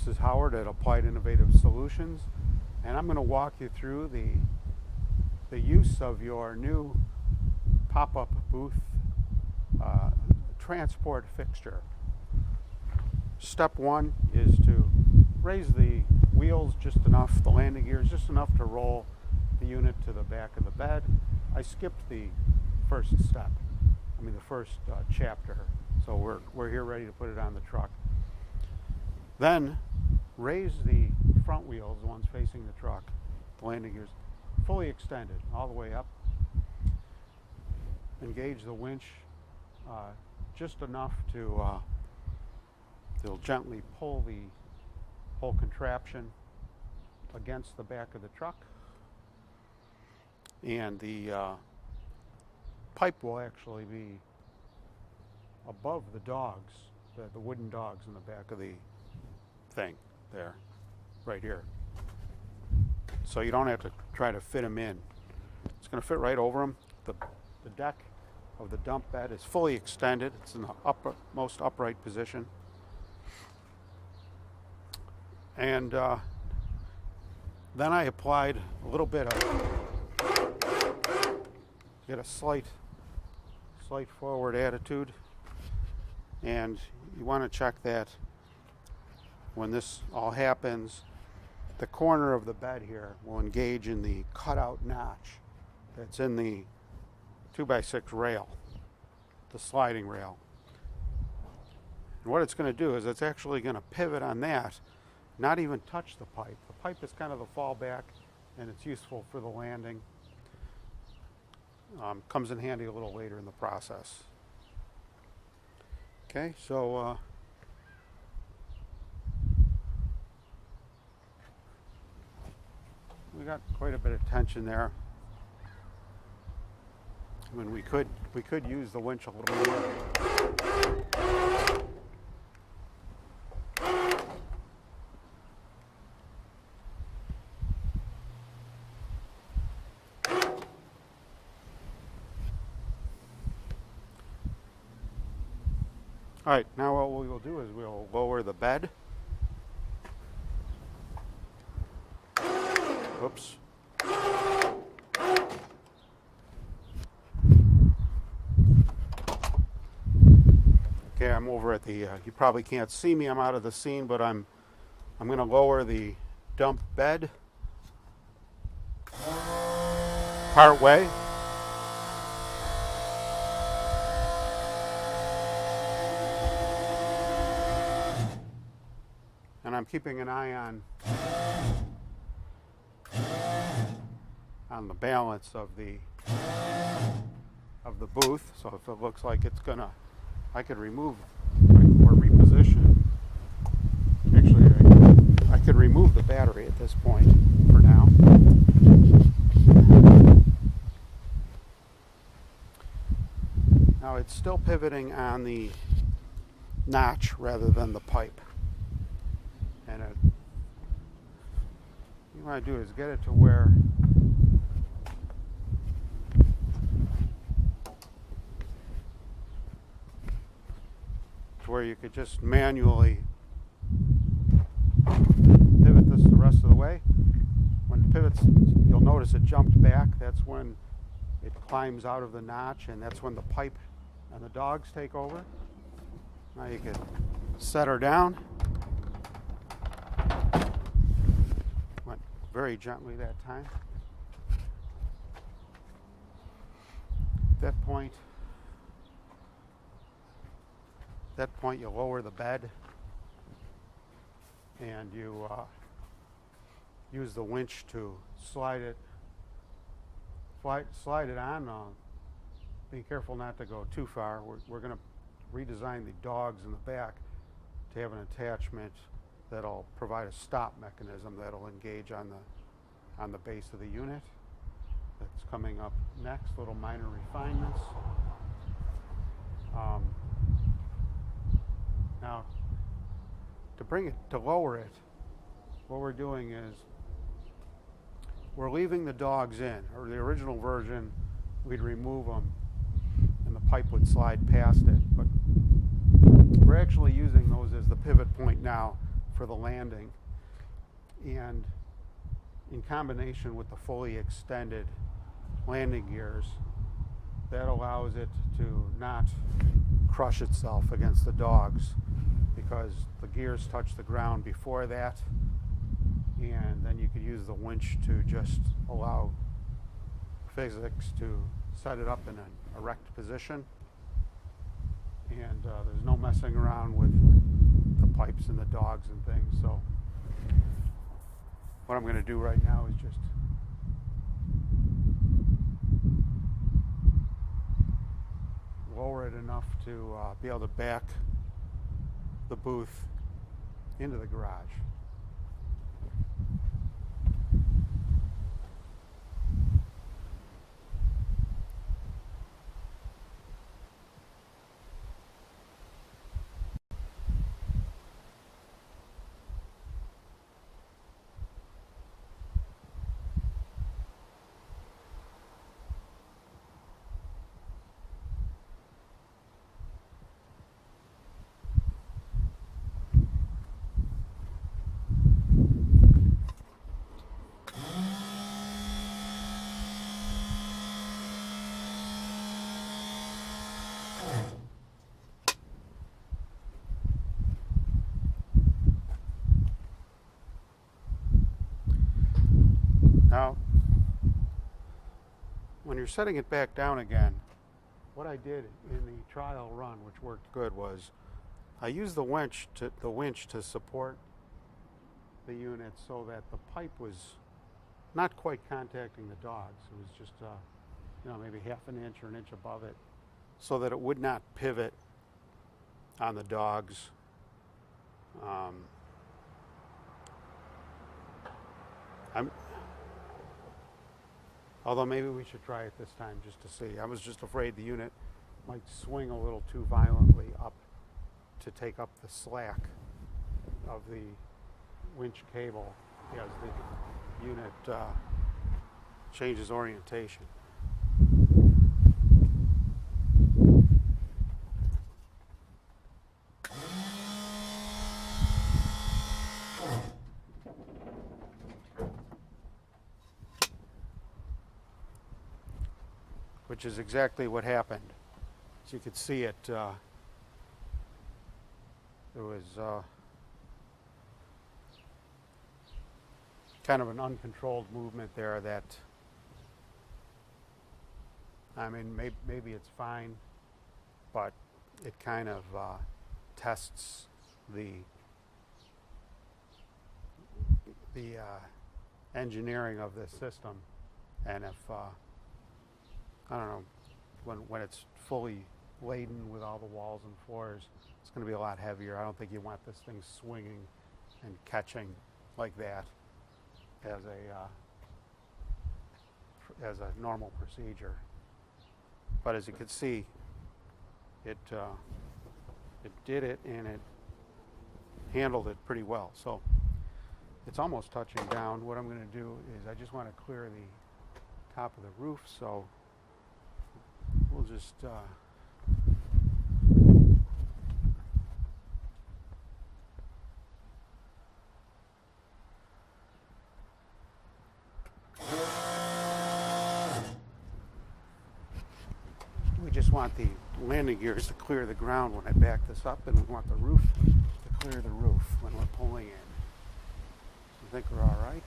This is Howard at Applied Innovative Solutions, and I'm going to walk you through the use of your new pop-up booth transport fixture. Step one is to raise the wheels just enough, the landing gears just enough to roll the unit to the back of the bed. I skipped the first step, the first chapter, so we're here ready to put it on the truck. Then raise the front wheels, the ones facing the truck, the landing gears, fully extended all the way up. Engage the winch just enough to they'll gently pull the whole contraption against the back of the truck, and the pipe will actually be above the dogs, the wooden dogs in the back of the thing there, right here. So you don't have to try to fit them in. It's going to fit right over them. The deck of the dump bed is fully extended. It's in the most upright position. And then I applied a little bit of, get a slight forward attitude, and you want to check that when this all happens, the corner of the bed here will engage in the cutout notch that's in the 2x6 rail, the sliding rail. And what it's going to do is it's actually going to pivot on that, not even touch the pipe. The pipe is kind of the fallback, and it's useful for the landing. Comes in handy a little later in the process. Okay, so we got quite a bit of tension there. When we could use the winch a little more. All right, now what we will do is we'll lower the bed. Whoops. Okay, I'm over at the, you probably can't see me, I'm out of the scene, but I'm going to lower the dump bed part way. And I'm keeping an eye on the balance of the booth. So if it looks like it's gonna, I could remove or reposition. Actually, I could remove the battery at this point for now. Now it's still pivoting on the notch rather than the pipe. And what you want to do is get it to where you could just manually pivot this the rest of the way. When it pivots, you'll notice it jumped back. That's when it climbs out of the notch, and that's when the pipe and the dogs take over. Now you can set her down. Went very gently that time. At that point you lower the bed, and you use the winch to slide it on. Be careful not to go too far. We're going to redesign the dogs in the back to have an attachment that'll provide a stop mechanism that'll engage on the base of the unit. That's coming up next. Little minor refinements. Now, to lower it, what we're doing is we're leaving the dogs in. Or the original version, we'd remove them and the pipe would slide past it. But we're actually using those as the pivot point now for the landing. And in combination with the fully extended landing gears, that allows it to not crush itself against the dogs, because the gears touch the ground before that, and then you could use the winch to just allow physics to set it up in an erect position, and there's no messing around with the pipes and the dogs and things. So what I'm going to do right now is just lower it enough to be able to back the booth into the garage. Now, when you're setting it back down again, what I did in the trial run, which worked good, was I used the winch to support the unit so that the pipe was not quite contacting the dogs. It was just maybe half an inch or an inch above it, so that it would not pivot on the dogs. Although maybe we should try it this time just to see. I was just afraid the unit might swing a little too violently up to take up the slack of the winch cable as the unit changes orientation. Which is exactly what happened. As you could see, it there was kind of an uncontrolled movement there that, I mean, maybe it's fine, but it kind of tests the engineering of this system. And if I don't know, when it's fully laden with all the walls and floors, it's going to be a lot heavier. I don't think you want this thing swinging and catching like that as a normal procedure. But as you can see, it did it, and it handled it pretty well. So it's almost touching down. What I'm going to do is I just want to clear the top of the roof, so we'll just want the landing gears to clear the ground when I back this up, and we want the roof to clear the roof when we're pulling in. I think we're all right.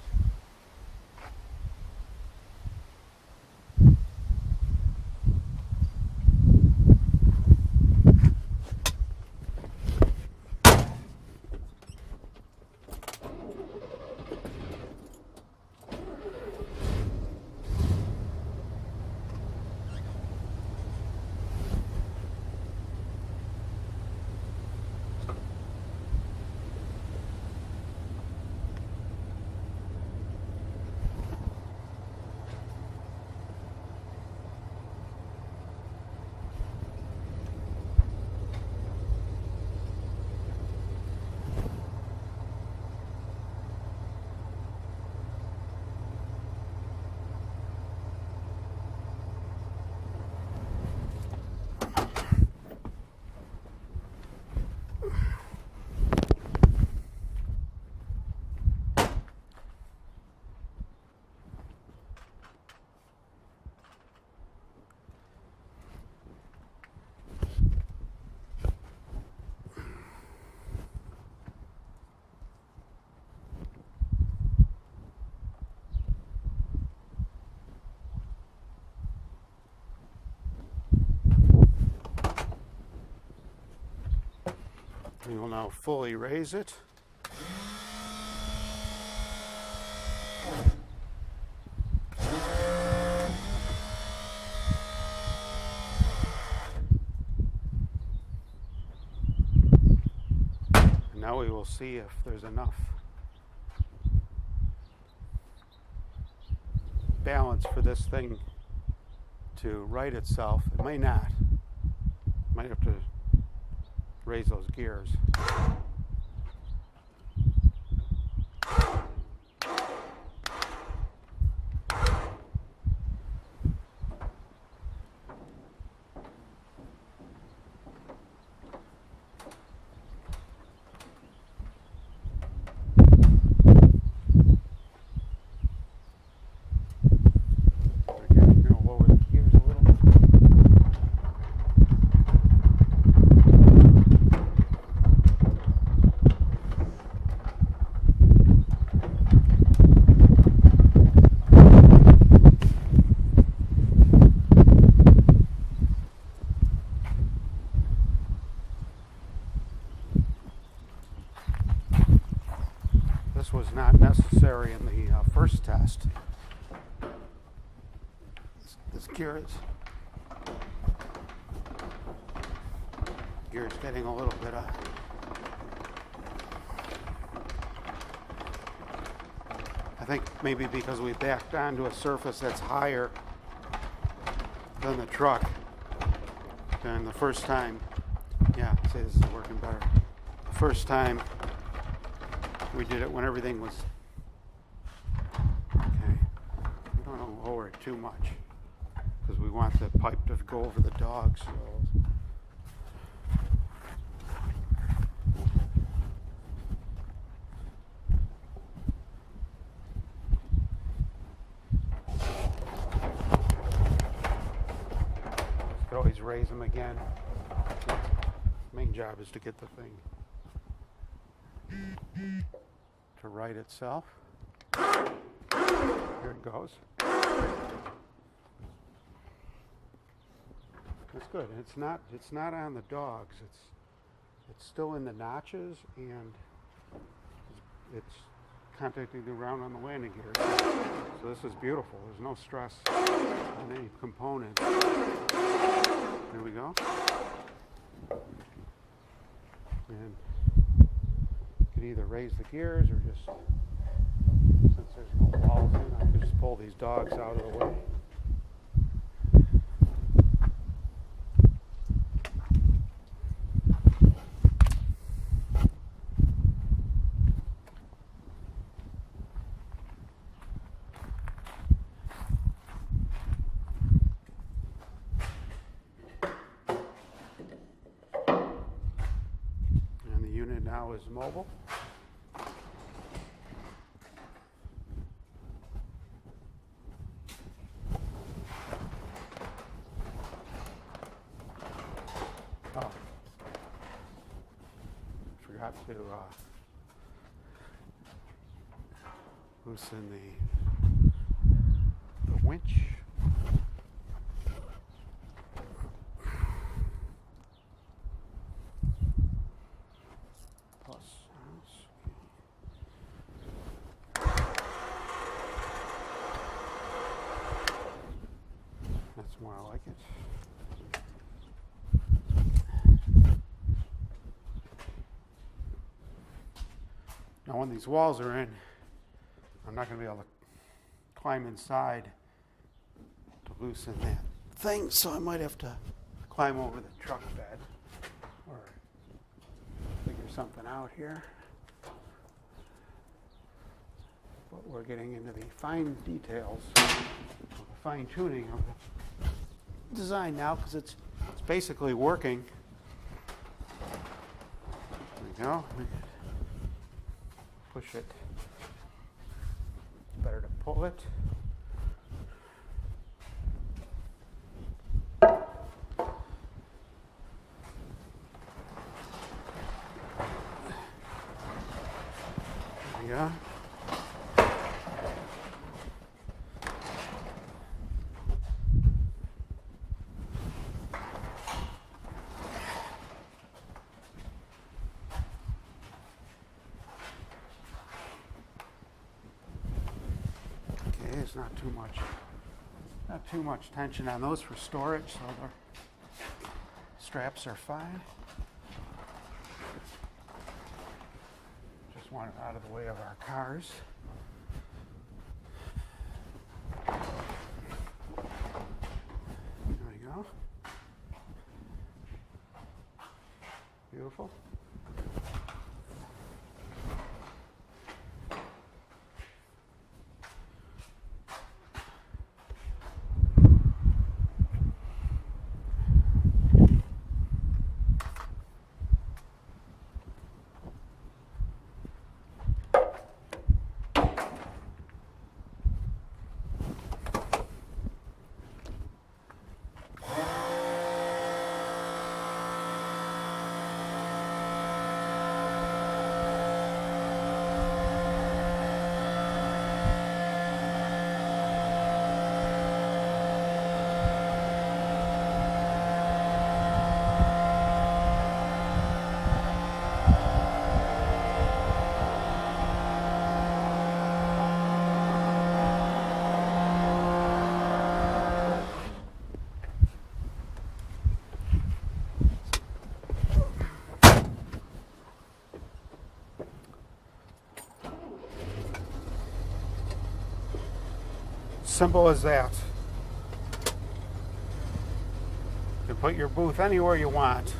We will now fully raise it. And now we will see if there's enough balance for this thing to right itself. It may not. Might have to raise those gears. This was not necessary in the first test. This gear is getting a little bit I think maybe because we backed onto a surface that's higher than the truck than the first time. Yeah, see, this is working better. The first time we did it when everything was okay. We don't want to lower it too much because we want the pipe to go over the dogs. Could always raise them again. Main job is to get the thing to right itself. Here it goes. That's good. It's not on the dogs. It's still in the notches, and it's contacting the ground on the landing gear. So this is beautiful. There's no stress on any component. There we go. And you can either raise the gears or just, since there's no walls in, I can just pull these dogs out of the way. Now is mobile. Oh, forgot to loosen the winch. That's more like it. Now when these walls are in, I'm not going to be able to climb inside to loosen that thing, so I might have to climb over the truck bed or figure something out here. But we're getting into the fine details, the fine tuning of the design now, because it's basically working. There we go. Push it. Better to pull it. There we go. not too much tension on those for storage, so the straps are fine. Just want it out of the way of our cars. There we go. Beautiful. Simple as that. You can put your booth anywhere you want.